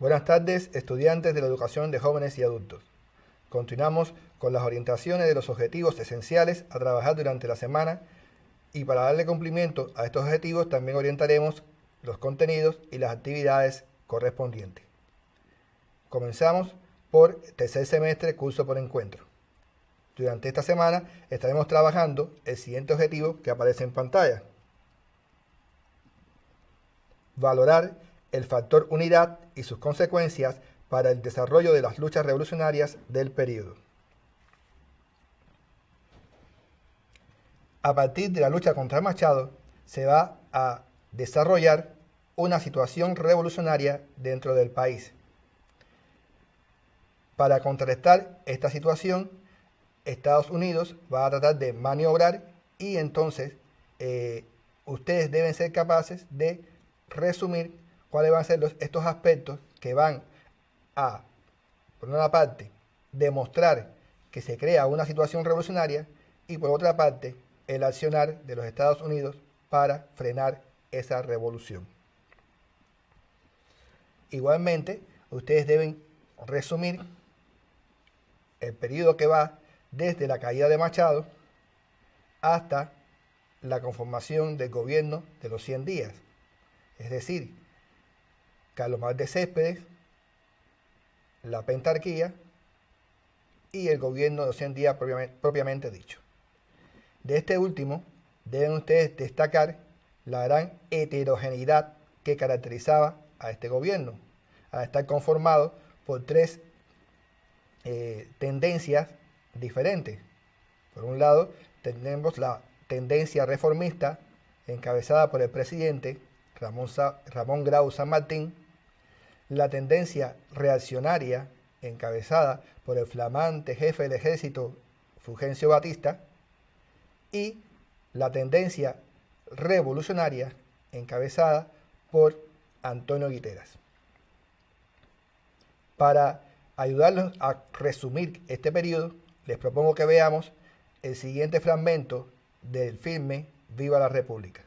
Buenas tardes, estudiantes de la educación de jóvenes y adultos. Continuamos con las orientaciones de los objetivos esenciales a trabajar durante la semana y para darle cumplimiento a estos objetivos también orientaremos los contenidos y las actividades correspondientes. Comenzamos por tercer semestre, curso por encuentro. Durante esta semana estaremos trabajando el siguiente objetivo que aparece en pantalla. Valorar el factor unidad y sus consecuencias para el desarrollo de las luchas revolucionarias del período. A partir de la lucha contra Machado, se va a desarrollar una situación revolucionaria dentro del país. Para contrarrestar esta situación, Estados Unidos va a tratar de maniobrar y entonces ustedes deben ser capaces de resumir cuáles van a ser estos aspectos que van a, por una parte, demostrar que se crea una situación revolucionaria y por otra parte, el accionar de los Estados Unidos para frenar esa revolución. Igualmente, ustedes deben resumir el periodo que va desde la caída de Machado hasta la conformación del gobierno de los 100 días. Es decir, Carlos Mar de Céspedes, la pentarquía y el gobierno de los 100 días propiamente dicho. De este último, deben ustedes destacar la gran heterogeneidad que caracterizaba a este gobierno, al estar conformado por tres tendencias diferentes. Por un lado, tenemos la tendencia reformista encabezada por el presidente Ramón Grau San Martín, la tendencia reaccionaria encabezada por el flamante jefe del ejército Fulgencio Batista y la tendencia revolucionaria encabezada por Antonio Guiteras. Para ayudarlos a resumir este periodo, les propongo que veamos el siguiente fragmento del filme Viva la República.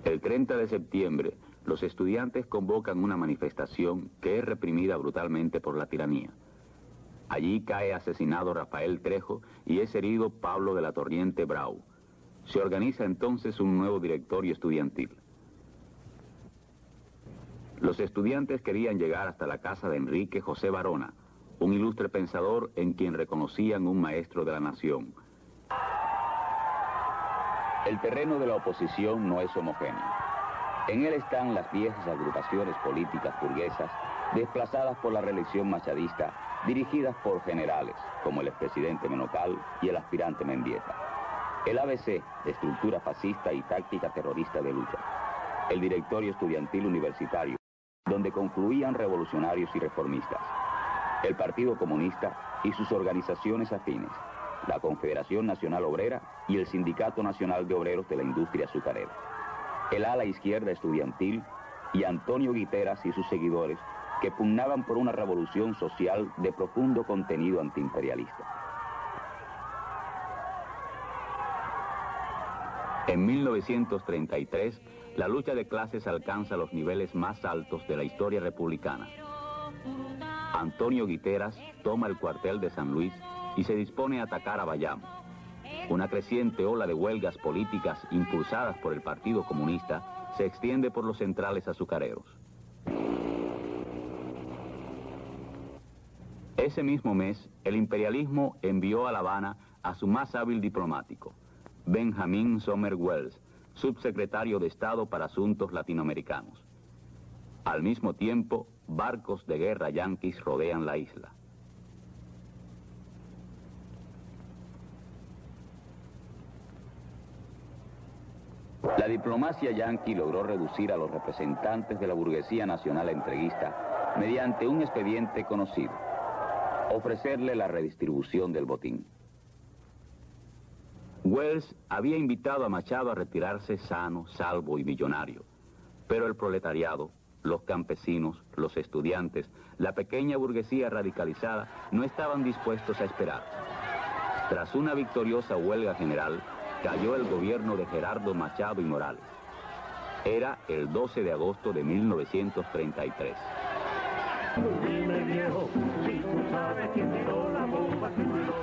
El 30 de septiembre, los estudiantes convocan una manifestación que es reprimida brutalmente por la tiranía. Allí cae asesinado Rafael Trejo y es herido Pablo de la Torriente Brau. Se organiza entonces un nuevo directorio estudiantil. Los estudiantes querían llegar hasta la casa de Enrique José Varona, un ilustre pensador en quien reconocían un maestro de la nación. El terreno de la oposición no es homogéneo. En él están las viejas agrupaciones políticas burguesas, desplazadas por la reelección machadista, dirigidas por generales, como el expresidente Menocal y el aspirante Mendieta. El ABC, de estructura fascista y táctica terrorista de lucha. El directorio estudiantil universitario, donde confluían revolucionarios y reformistas. El Partido Comunista y sus organizaciones afines. La Confederación Nacional Obrera y el Sindicato Nacional de Obreros de la Industria Azucarera. El ala izquierda estudiantil y Antonio Guiteras y sus seguidores que pugnaban por una revolución social de profundo contenido antiimperialista. En 1933, la lucha de clases alcanza los niveles más altos de la historia republicana. Antonio Guiteras toma el cuartel de San Luis y se dispone a atacar a Bayamo. Una creciente ola de huelgas políticas impulsadas por el Partido Comunista se extiende por los centrales azucareros. Ese mismo mes, el imperialismo envió a La Habana a su más hábil diplomático, Benjamín Sommer Welles, subsecretario de Estado para Asuntos Latinoamericanos. Al mismo tiempo, barcos de guerra yanquis rodean la isla. La diplomacia yanqui logró reducir a los representantes de la burguesía nacional entreguista mediante un expediente conocido: ofrecerle la redistribución del botín. Welles había invitado a Machado a retirarse sano, salvo y millonario, pero el proletariado, los campesinos, los estudiantes, la pequeña burguesía radicalizada no estaban dispuestos a esperar. Tras una victoriosa huelga general, cayó el gobierno de Gerardo Machado y Morales. Era el 12 de agosto de 1933. Dime viejo, si tú sabes quién tiró la bomba, quién tiró,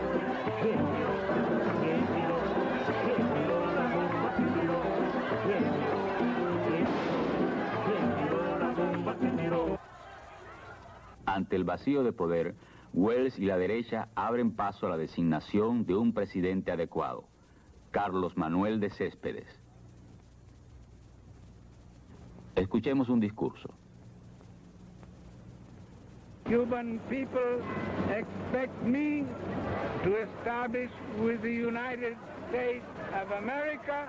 quién tiró, quién tiró, quién tiró la bomba, quién tiró, quién tiró, quién tiró la bomba, quién tiró. Ante el vacío de poder, Wells y la derecha abren paso a la designación de un presidente adecuado, Carlos Manuel de Céspedes. Escuchemos un discurso. Cuban people expect me to establish with the United States of America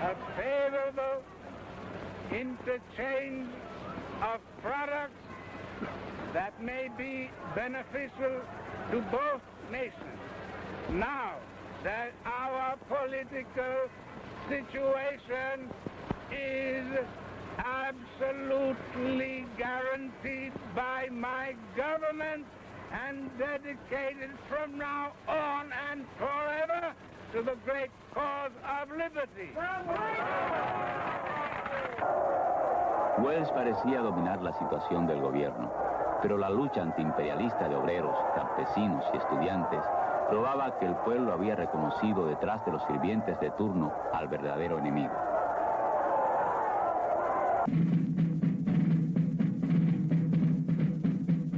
a favorable interchange of products that may be beneficial to both nations. Now that our political situation is absolutely guaranteed by my government and dedicated from now on and forever to the great cause of liberty. Wells parecía dominar la situación del gobierno, pero la lucha antiimperialista de obreros, campesinos y estudiantes probaba que el pueblo había reconocido detrás de los sirvientes de turno al verdadero enemigo.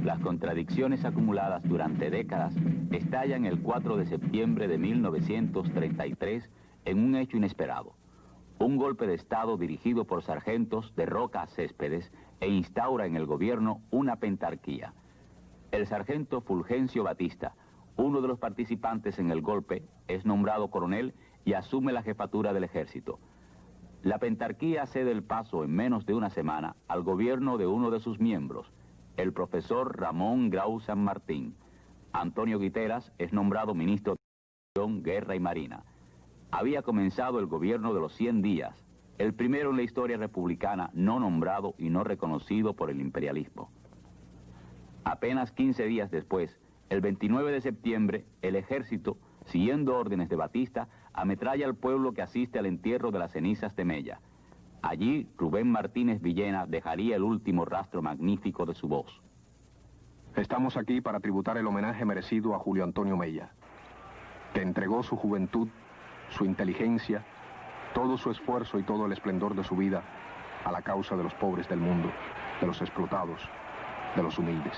Las contradicciones acumuladas durante décadas estallan el 4 de septiembre de 1933 en un hecho inesperado. Un golpe de Estado dirigido por sargentos derroca a Céspedes e instaura en el gobierno una pentarquía. El sargento Fulgencio Batista, uno de los participantes en el golpe, es nombrado coronel y asume la jefatura del ejército. La pentarquía cede el paso en menos de una semana al gobierno de uno de sus miembros, el profesor Ramón Grau San Martín. Antonio Guiteras es nombrado ministro de Educación, Guerra y Marina. Había comenzado el gobierno de los 100 días, el primero en la historia republicana no nombrado y no reconocido por el imperialismo. Apenas 15 días después, el 29 de septiembre, el ejército, siguiendo órdenes de Batista, ametralla al pueblo que asiste al entierro de las cenizas de Mella. Allí, Rubén Martínez Villena dejaría el último rastro magnífico de su voz. Estamos aquí para tributar el homenaje merecido a Julio Antonio Mella, que entregó su juventud, su inteligencia, todo su esfuerzo y todo el esplendor de su vida a la causa de los pobres del mundo, de los explotados, de los humildes.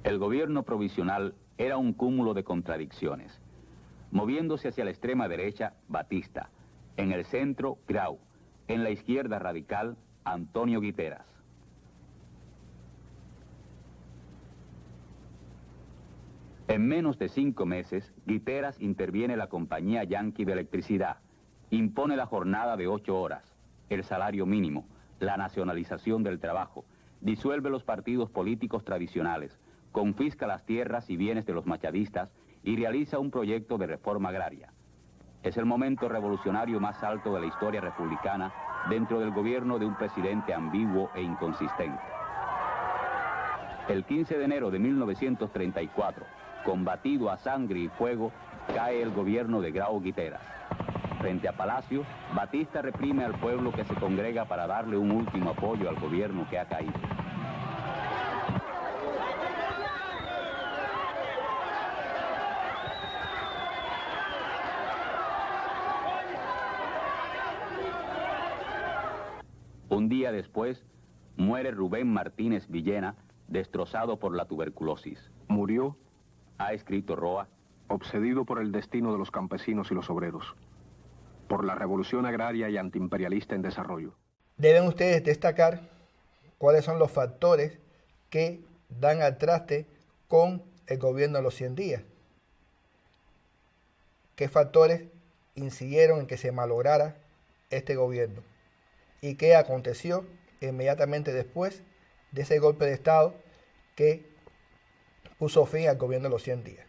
El gobierno provisional era un cúmulo de contradicciones. Moviéndose hacia la extrema derecha, Batista. En el centro, Grau. En la izquierda radical, Antonio Guiteras. En menos de 5 meses, Guiteras interviene la compañía Yankee de electricidad, impone la jornada de 8 horas, el salario mínimo, la nacionalización del trabajo, disuelve los partidos políticos tradicionales, confisca las tierras y bienes de los machadistas y realiza un proyecto de reforma agraria. Es el momento revolucionario más alto de la historia republicana dentro del gobierno de un presidente ambiguo e inconsistente. El 15 de enero de 1934, combatido a sangre y fuego, cae el gobierno de Grau Guiteras. Frente a Palacio, Batista reprime al pueblo que se congrega para darle un último apoyo al gobierno que ha caído. Un día después, muere Rubén Martínez Villena, destrozado por la tuberculosis. Murió, Ha escrito Roa, obsedido por el destino de los campesinos y los obreros, por la revolución agraria y antiimperialista en desarrollo. Deben ustedes destacar cuáles son los factores que dan al traste con el gobierno de los 100 días. ¿Qué factores incidieron en que se malograra este gobierno? ¿Y qué aconteció inmediatamente después de ese golpe de Estado que puso fin al gobierno de los 100 días?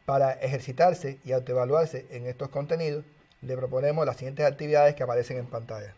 Para ejercitarse y autoevaluarse en estos contenidos, le proponemos las siguientes actividades que aparecen en pantalla.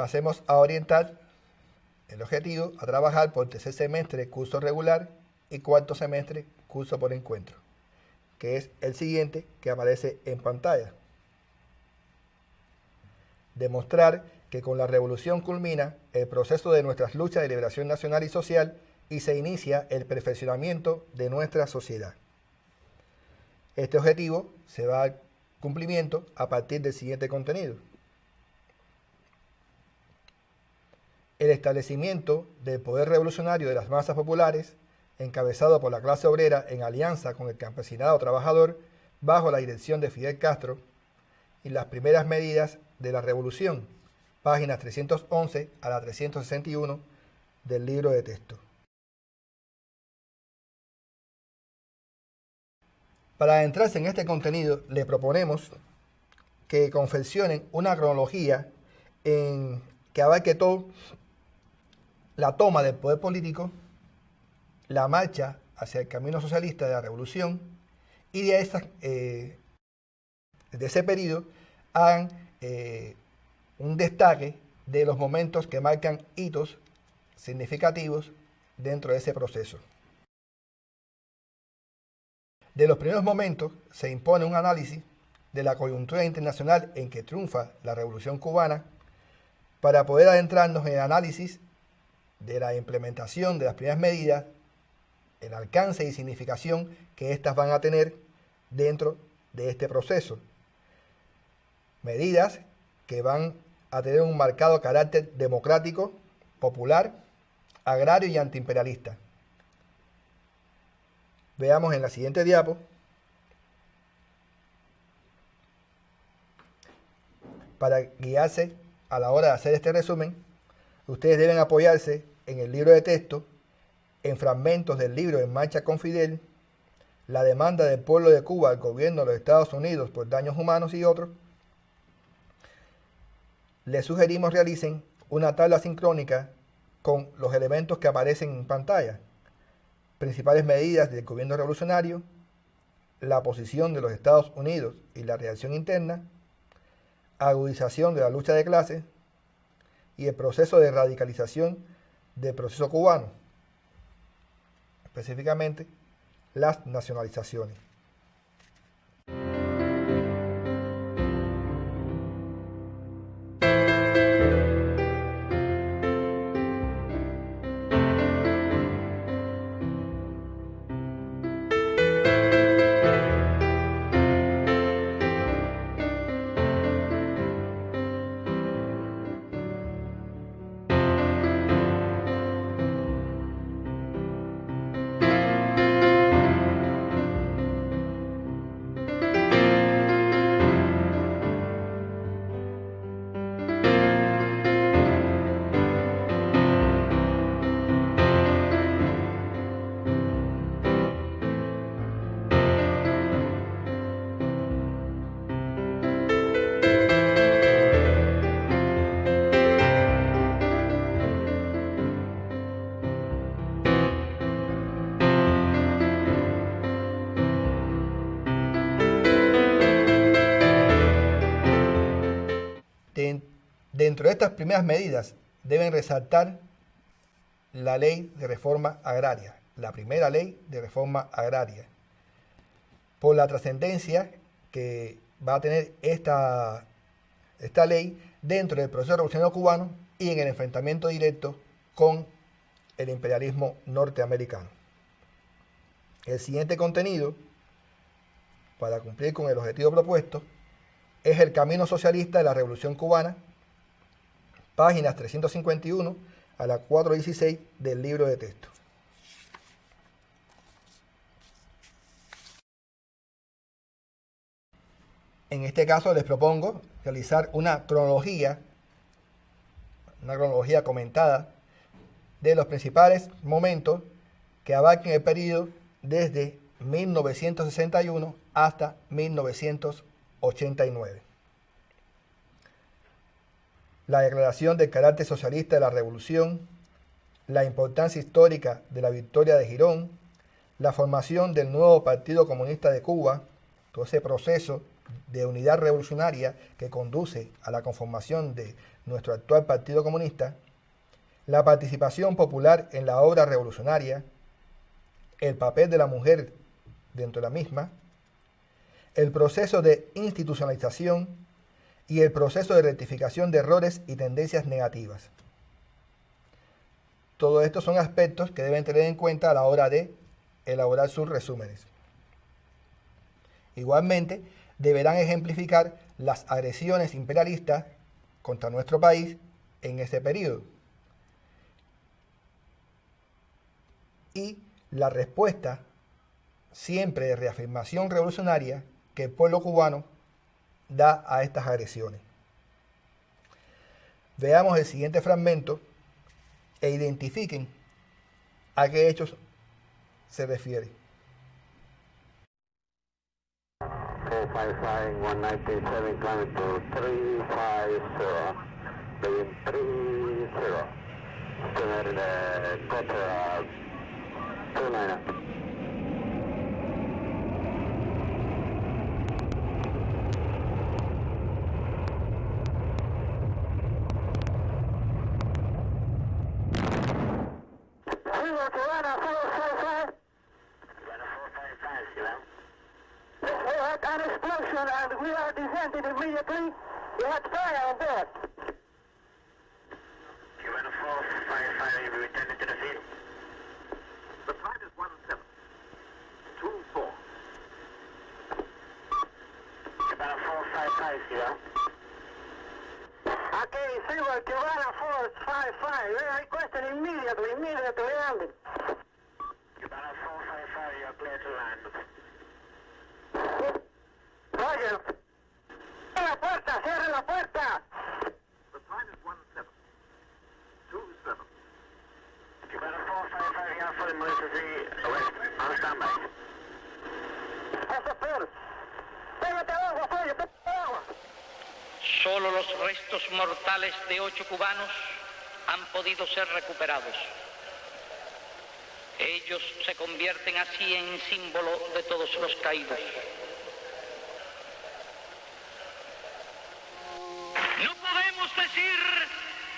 pasemos a orientar el objetivo a trabajar por tercer semestre curso regular y cuarto semestre curso por encuentro, que es el siguiente que aparece en pantalla. Demostrar que con la revolución culmina el proceso de nuestras luchas de liberación nacional y social y se inicia el perfeccionamiento de nuestra sociedad. Este objetivo se va al cumplimiento a partir del siguiente contenido. El establecimiento del poder revolucionario de las masas populares, encabezado por la clase obrera en alianza con el campesinado trabajador, bajo la dirección de Fidel Castro, y las primeras medidas de la revolución, páginas 311 a la 361 del libro de texto. Para adentrarse en este contenido, le proponemos que confeccionen una cronología que abarque todo la toma del poder político, la marcha hacia el camino socialista de la revolución, y de ese periodo hagan un destaque de los momentos que marcan hitos significativos dentro de ese proceso. De los primeros momentos se impone un análisis de la coyuntura internacional en que triunfa la Revolución Cubana para poder adentrarnos en el análisis de la implementación de las primeras medidas, el alcance y significación que éstas van a tener dentro de este proceso. Medidas que van a tener un marcado carácter democrático, popular, agrario y antiimperialista. Veamos en la siguiente diapo para guiarse a la hora de hacer este resumen. Ustedes deben apoyarse en el libro de texto, en fragmentos del libro En Marcha con Fidel, la demanda del pueblo de Cuba al gobierno de los Estados Unidos por daños humanos y otros. Les sugerimos realicen una tabla sincrónica con los elementos que aparecen en pantalla. Principales medidas del gobierno revolucionario, la posición de los Estados Unidos y la reacción interna, agudización de la lucha de clases y el proceso de radicalización del proceso cubano, específicamente las nacionalizaciones. Dentro de estas primeras medidas deben resaltar la ley de reforma agraria, la primera ley de reforma agraria, por la trascendencia que va a tener esta ley dentro del proceso revolucionario cubano y en el enfrentamiento directo con el imperialismo norteamericano. El siguiente contenido, para cumplir con el objetivo propuesto, es el camino socialista de la Revolución Cubana, páginas 351 a la 416 del libro de texto. En este caso les propongo realizar una cronología comentada de los principales momentos que abarquen el periodo desde 1961 hasta 1989. La declaración del carácter socialista de la revolución, la importancia histórica de la victoria de Girón, la formación del nuevo Partido Comunista de Cuba, todo ese proceso de unidad revolucionaria que conduce a la conformación de nuestro actual Partido Comunista, la participación popular en la obra revolucionaria, el papel de la mujer dentro de la misma, el proceso de institucionalización y el proceso de rectificación de errores y tendencias negativas. Todo esto son aspectos que deben tener en cuenta a la hora de elaborar sus resúmenes. Igualmente, deberán ejemplificar las agresiones imperialistas contra nuestro país en ese periodo y la respuesta siempre de reafirmación revolucionaria que el pueblo cubano da a estas agresiones. Veamos el siguiente fragmento e identifiquen a qué hechos se refiere. 455, 197, climb to 350, begin 30, still quarter 29. An explosion and we are descending immediately. We had fire on board. Cubana 455, you returning to the field. The time is 1724. Cubana 455, Sierra. Okay, Silver, Cubana 455. We are requesting immediately landing. Cubana 455, you are clear to land. Roger. Cierre la puerta. The time is 1727. Cubana 455, you are for emergency arrest. On standby. Eso es. Pégate abajo, Fabio, pégate abajo. Solo los restos mortales de 8 cubanos han podido ser recuperados. Ellos se convierten así en símbolo de todos los caídos. No podemos decir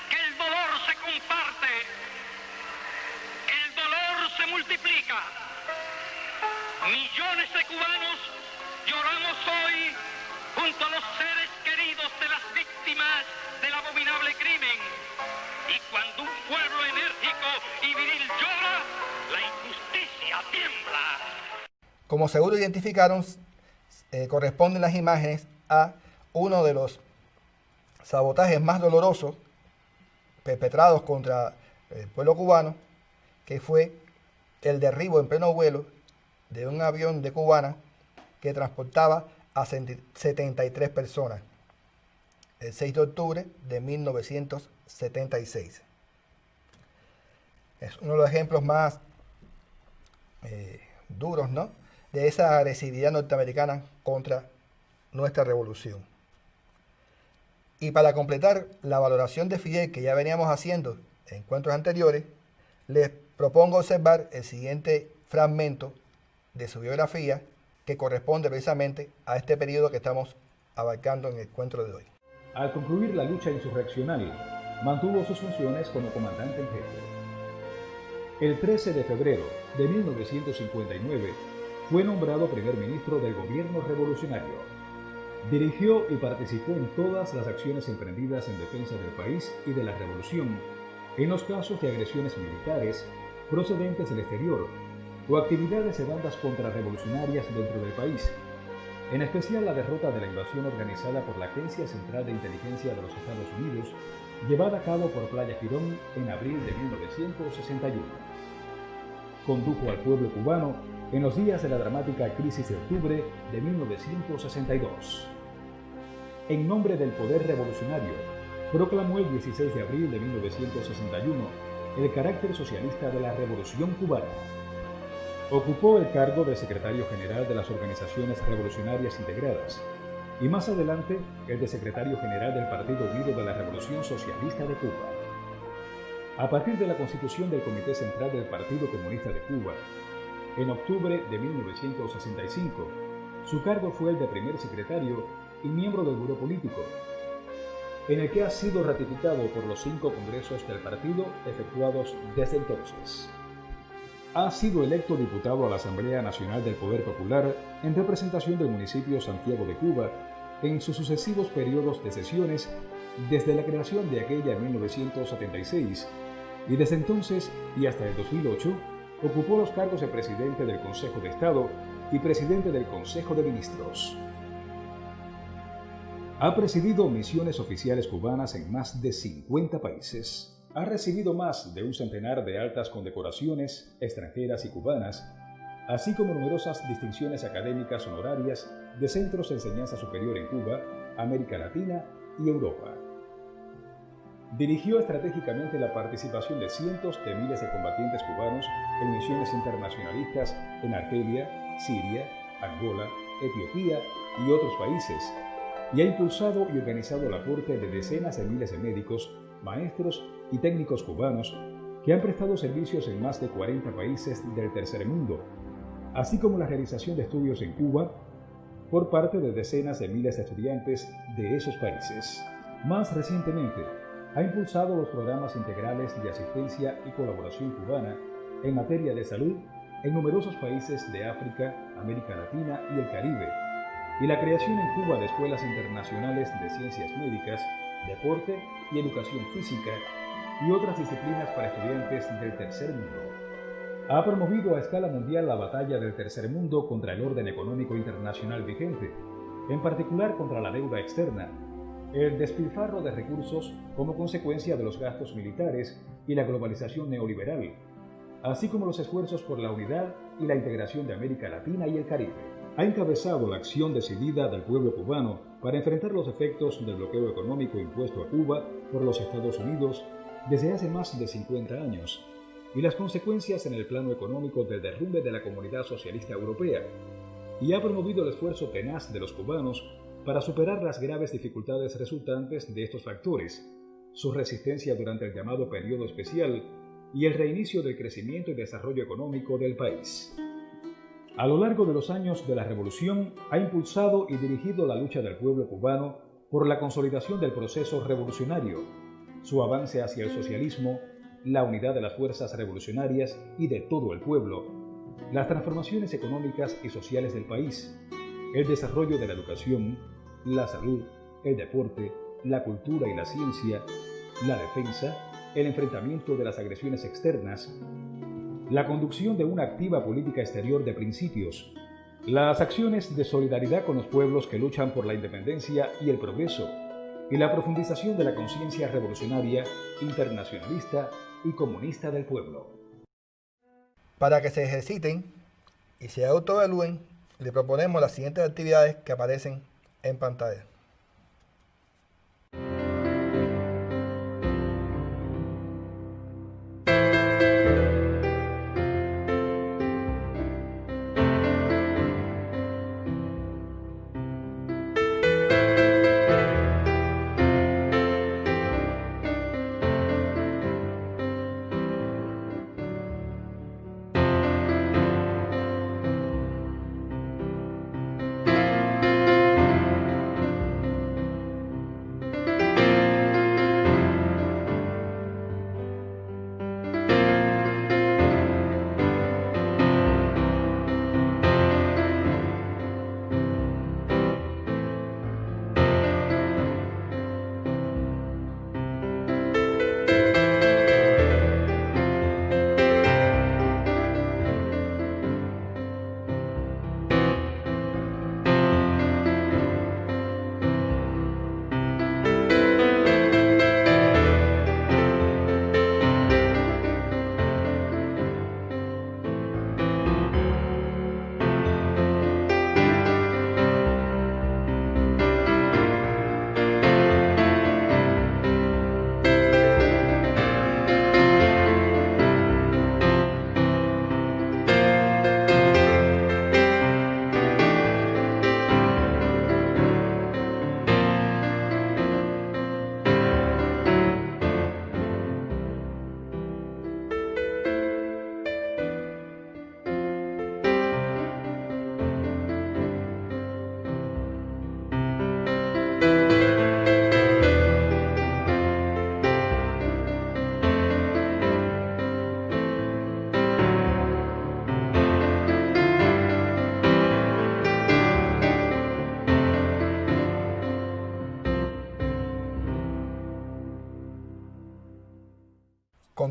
que el dolor se comparte, el dolor se multiplica. Millones de cubanos lloramos hoy junto a los seres queridos de las víctimas del abominable crimen. Y cuando un pueblo enérgico y viril llora, la injusticia tiembla. Como seguro identificaron, corresponden las imágenes a uno de los sabotajes más dolorosos perpetrados contra el pueblo cubano, que fue el derribo en pleno vuelo de un avión de Cubana que transportaba a 73 personas el 6 de octubre de 1976. Es uno de los ejemplos más duros, ¿no?, de esa agresividad norteamericana contra nuestra revolución. Y para completar la valoración de Fidel que ya veníamos haciendo en encuentros anteriores, les propongo observar el siguiente fragmento de su biografía que corresponde precisamente a este periodo que estamos abarcando en el encuentro de hoy. Al concluir la lucha insurreccional, mantuvo sus funciones como comandante en jefe. El 13 de febrero de 1959 fue nombrado primer ministro del gobierno revolucionario. Dirigió y participó en todas las acciones emprendidas en defensa del país y de la revolución, en los casos de agresiones militares procedentes del exterior o actividades de bandas contrarrevolucionarias dentro del país, en especial la derrota de la invasión organizada por la Agencia Central de Inteligencia de los Estados Unidos, llevada a cabo por Playa Girón en abril de 1961. Condujo al pueblo cubano en los días de la dramática crisis de octubre de 1962. En nombre del poder revolucionario, proclamó el 16 de abril de 1961 el carácter socialista de la Revolución Cubana. Ocupó el cargo de secretario general de las organizaciones revolucionarias integradas y más adelante el de secretario general del Partido Unido de la Revolución Socialista de Cuba. A partir de la constitución del Comité Central del Partido Comunista de Cuba, en octubre de 1965, Su cargo fue el de primer secretario y miembro del Buró Político, en el que ha sido ratificado por los 5 congresos del partido efectuados desde entonces. Ha sido electo diputado a la Asamblea Nacional del Poder Popular en representación del municipio Santiago de Cuba en sus sucesivos periodos de sesiones desde la creación de aquella en 1976 y desde entonces y hasta el 2008 ocupó los cargos de presidente del Consejo de Estado y presidente del Consejo de Ministros. Ha presidido misiones oficiales cubanas en más de 50 países. Ha recibido más de un centenar de altas condecoraciones extranjeras y cubanas, así como numerosas distinciones académicas honorarias de centros de enseñanza superior en Cuba, América Latina y Europa. Dirigió estratégicamente la participación de cientos de miles de combatientes cubanos en misiones internacionalistas en Argelia, Siria, Angola, Etiopía y otros países, y ha impulsado y organizado el aporte de decenas de miles de médicos, maestros y técnicos cubanos que han prestado servicios en más de 40 países del tercer mundo, así como la realización de estudios en Cuba por parte de decenas de miles de estudiantes de esos países. Más recientemente, ha impulsado los programas integrales de asistencia y colaboración cubana en materia de salud en numerosos países de África, América Latina y el Caribe, y la creación en Cuba de escuelas internacionales de ciencias médicas, deporte y educación física y otras disciplinas para estudiantes del tercer mundo. Ha promovido a escala mundial la batalla del tercer mundo contra el orden económico internacional vigente, en particular contra la deuda externa, el despilfarro de recursos como consecuencia de los gastos militares y la globalización neoliberal, así como los esfuerzos por la unidad y la integración de América Latina y el Caribe. Ha encabezado la acción decidida del pueblo cubano para enfrentar los efectos del bloqueo económico impuesto a Cuba por los Estados Unidos desde hace más de 50 años y las consecuencias en el plano económico del derrumbe de la comunidad socialista europea, y ha promovido el esfuerzo tenaz de los cubanos para superar las graves dificultades resultantes de estos factores, su resistencia durante el llamado periodo especial y el reinicio del crecimiento y desarrollo económico del país. A lo largo de los años de la Revolución, ha impulsado y dirigido la lucha del pueblo cubano por la consolidación del proceso revolucionario, su avance hacia el socialismo, la unidad de las fuerzas revolucionarias y de todo el pueblo, las transformaciones económicas y sociales del país, el desarrollo de la educación, la salud, el deporte, la cultura y la ciencia, la defensa, el enfrentamiento de las agresiones externas, la conducción de una activa política exterior de principios, las acciones de solidaridad con los pueblos que luchan por la independencia y el progreso, y la profundización de la conciencia revolucionaria, internacionalista y comunista del pueblo. Para que se ejerciten y se autoevalúen, le proponemos las siguientes actividades que aparecen en pantalla.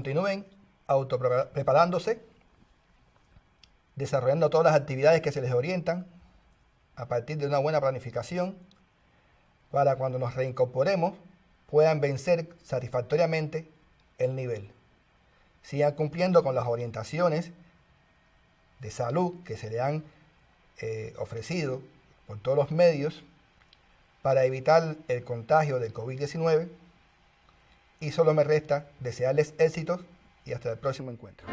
continúen autopreparándose, desarrollando todas las actividades que se les orientan a partir de una buena planificación para cuando nos reincorporemos puedan vencer satisfactoriamente el nivel. Sigan cumpliendo con las orientaciones de salud que se le han ofrecido por todos los medios para evitar el contagio del COVID-19 y solo me resta desearles éxitos y hasta el próximo encuentro.